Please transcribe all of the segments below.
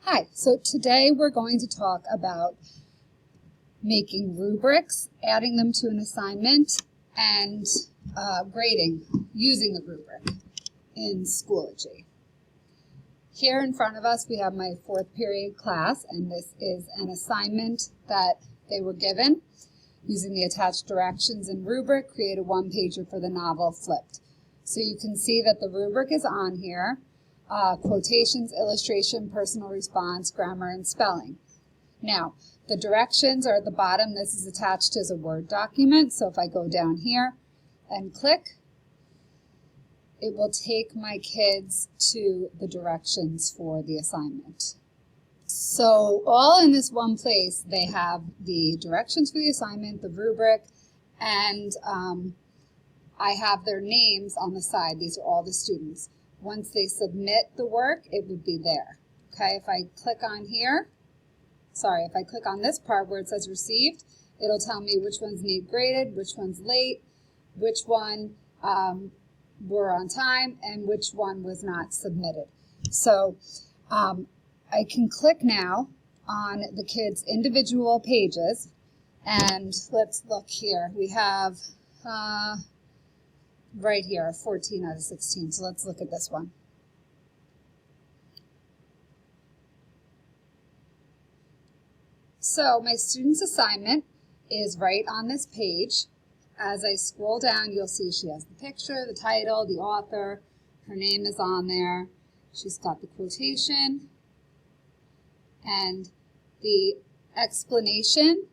Hi, so today we're going to talk about making rubrics, adding them to an assignment, and grading using the rubric in Schoology. Here in front of us we have my 4th period class, and this is an assignment that they were given. Using the attached directions in Rubric, create a one-pager for the novel Flipped. So you can see that the rubric is on here. Quotations, illustration, personal response, grammar, and spelling. Now, the directions are at the bottom. This is attached as a Word document, so if I go down here and click, it will take my kids to the directions for the assignment. So all in this one place, they have the directions for the assignment, the rubric, and I have their names on the side. These are all the students. Once they submit the work, it would be there. Okay, if I click on here, if I click on this part where it says received, it'll tell me which ones need graded, which one's late, which one were on time, and which one was not submitted. So I can click now on the kids' individual pages, and let's look here. We have right here, 14 out of 16. So let's look at this one. So my student's assignment is right on this page. As I scroll down, you'll see she has the picture, the title, the author, her name is on there. She's got the quotation and the explanation.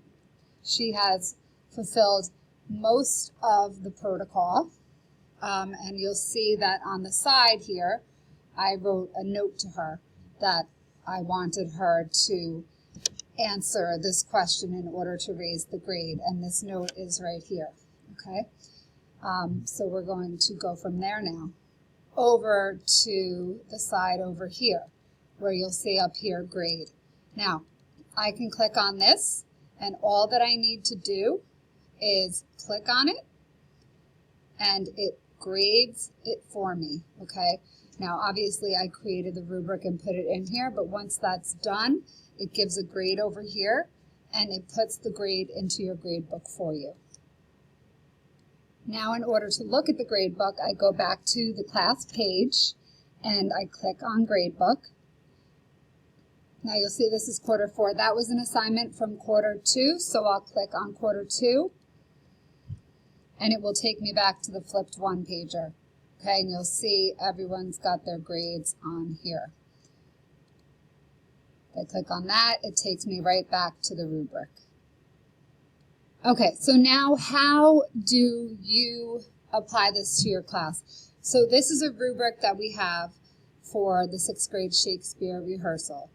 She has fulfilled most of the protocol. And you'll see that on the side here, I wrote a note to her that I wanted her to answer this question in order to raise the grade. And this note is right here, okay? So we're going to go from there now over to the side over here, where you'll see up here, grade. Now, I can click on this, and all that I need to do is click on it, and it grades it for me, okay? Now, obviously, I created the rubric and put it in here, but once that's done, it gives a grade over here, and it puts the grade into your grade book for you. Now, in order to look at the grade book, I go back to the class page, and I click on grade book. Now, you'll see this is quarter 4. That was an assignment from quarter 2, so I'll click on quarter 2. And it will take me back to the flipped one-pager. Okay, and you'll see everyone's got their grades on here. If I click on that, it takes me right back to the rubric. Okay, so now how do you apply this to your class? So this is a rubric that we have for the 6th grade Shakespeare rehearsal.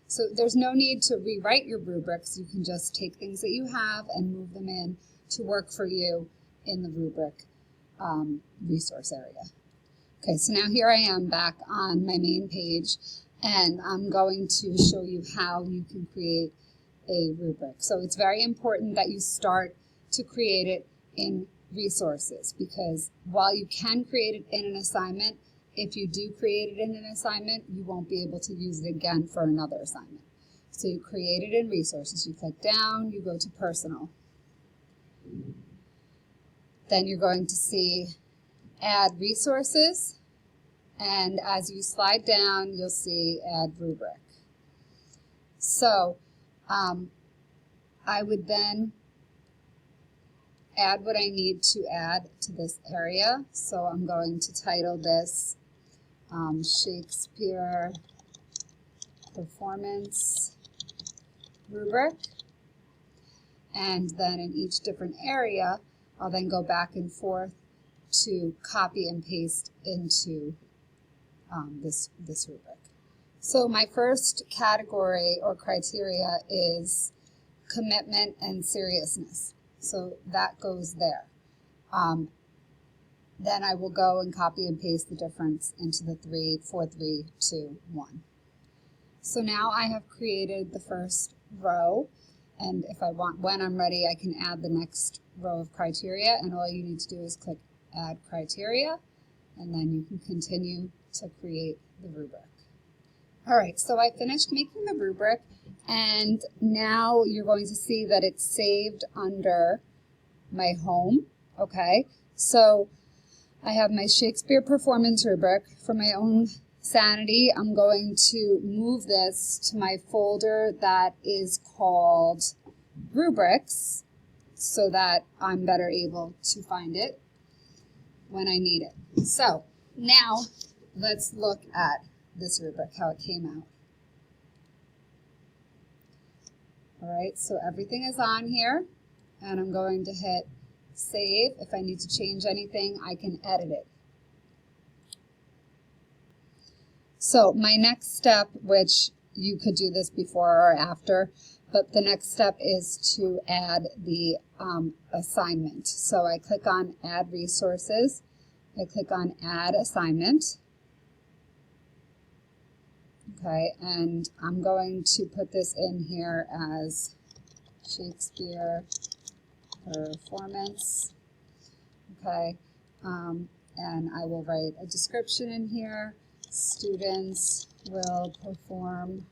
So there's no need to rewrite your rubrics. You can just take things that you have and move them in to work for you in the rubric resource area. Okay, so now here I am back on my main page, and I'm going to show you how you can create a rubric. So it's very important that you start to create it in resources, because while you can create it in an assignment, if you do create it in an assignment, you won't be able to use it again for another assignment. So you create it in resources. You click down, you go to personal. Then you're going to see add resources, and as you slide down, you'll see add rubric. So I would then add what I need to add to this area. So I'm going to title this Shakespeare Performance Rubric, and then in each different area, I'll then go back and forth to copy and paste into this rubric. So my first category or criteria is commitment and seriousness. So that goes there. Then I will go and copy and paste the difference into the 3, 4, 3, 2, 1. So now I have created the first row, and if I want, when I'm ready, I can add the next row of criteria, and all you need to do is click Add Criteria, and then you can continue to create the rubric. All right, so I finished making the rubric, and now you're going to see that it's saved under my home, okay? So I have my Shakespeare performance rubric. For my own sanity, I'm going to move this to my folder that is called Rubrics so that I'm better able to find it when I need it. So now let's look at this rubric, how it came out. All right, so everything is on here, and I'm going to hit save. If I need to change anything, I can edit it. So my next step, which you could do this before or after, but the next step is to add the assignment. So I click on Add Resources. I click on Add Assignment. Okay, and I'm going to put this in here as Shakespeare performance. Okay, and I will write a description in here. Students will perform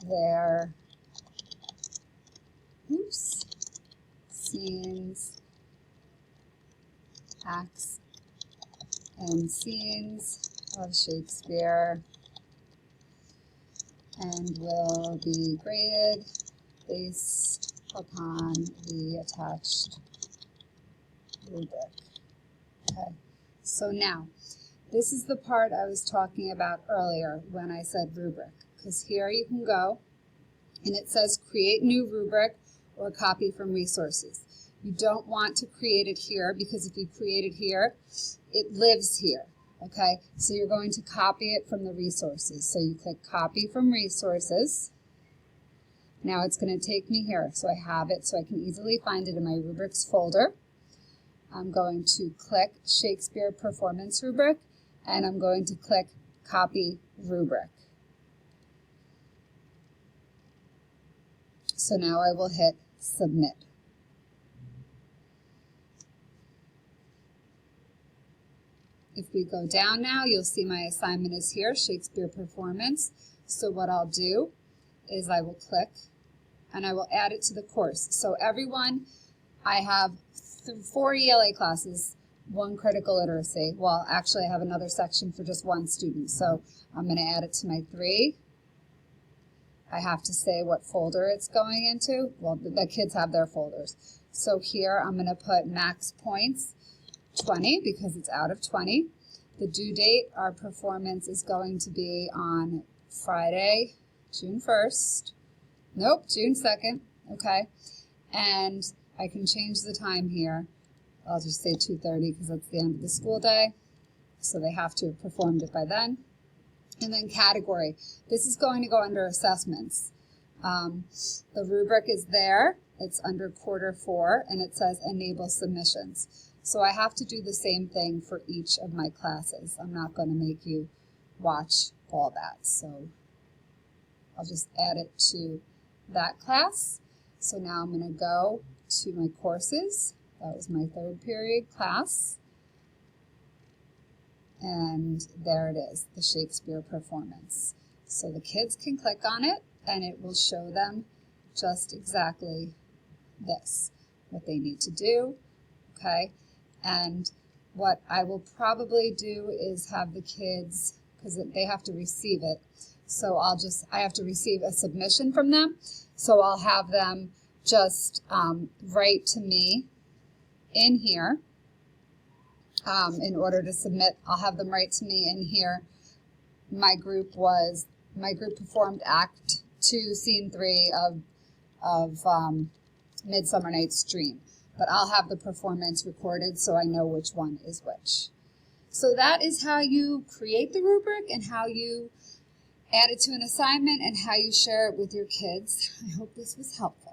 their scenes, acts, and scenes of Shakespeare, and will be graded based upon the attached rubric. Okay, so now this is the part I was talking about earlier when I said rubric, because here you can go and it says create new rubric or copy from resources. You don't want to create it here, because if you create it here, it lives here. Okay, so you're going to copy it from the resources. So you click copy from resources. Now it's going to take me here, so I have it so I can easily find it in my rubrics folder. I'm going to click Shakespeare Performance Rubric, and I'm going to click Copy Rubric. So now I will hit Submit. If we go down now, you'll see my assignment is here, Shakespeare Performance. So what I'll do is I will click, and I will add it to the course. So everyone, I have 4 ELA classes, 1 critical literacy. Well, actually I have another section for just 1 student. So I'm going to add it to my 3. I have to say what folder it's going into. Well, the kids have their folders. So here I'm going to put max points 20 because it's out of 20. The due date, our performance is going to be on Friday, June 1st. Nope, June 2nd. Okay. And I can change the time here. I'll just say 2:30 because that's the end of the school day. So they have to have performed it by then. And then category. This is going to go under assessments. The rubric is there. It's under quarter 4, and it says enable submissions. So I have to do the same thing for each of my classes. I'm not going to make you watch all that. So I'll just add it to that class. So now I'm going to go to my courses. That was my 3rd period class. And there it is, the Shakespeare performance. So the kids can click on it and it will show them just exactly this, what they need to do, okay? And what I will probably do is have the kids, because they have to receive it, so I have to receive a submission from them, so I'll have them just write to me in here. In order to submit, I'll have them write to me in here. My group performed Act 2, Scene 3 of Midsummer Night's Dream. But I'll have the performance recorded so I know which one is which. So that is how you create the rubric and how you add it to an assignment and how you share it with your kids. I hope this was helpful.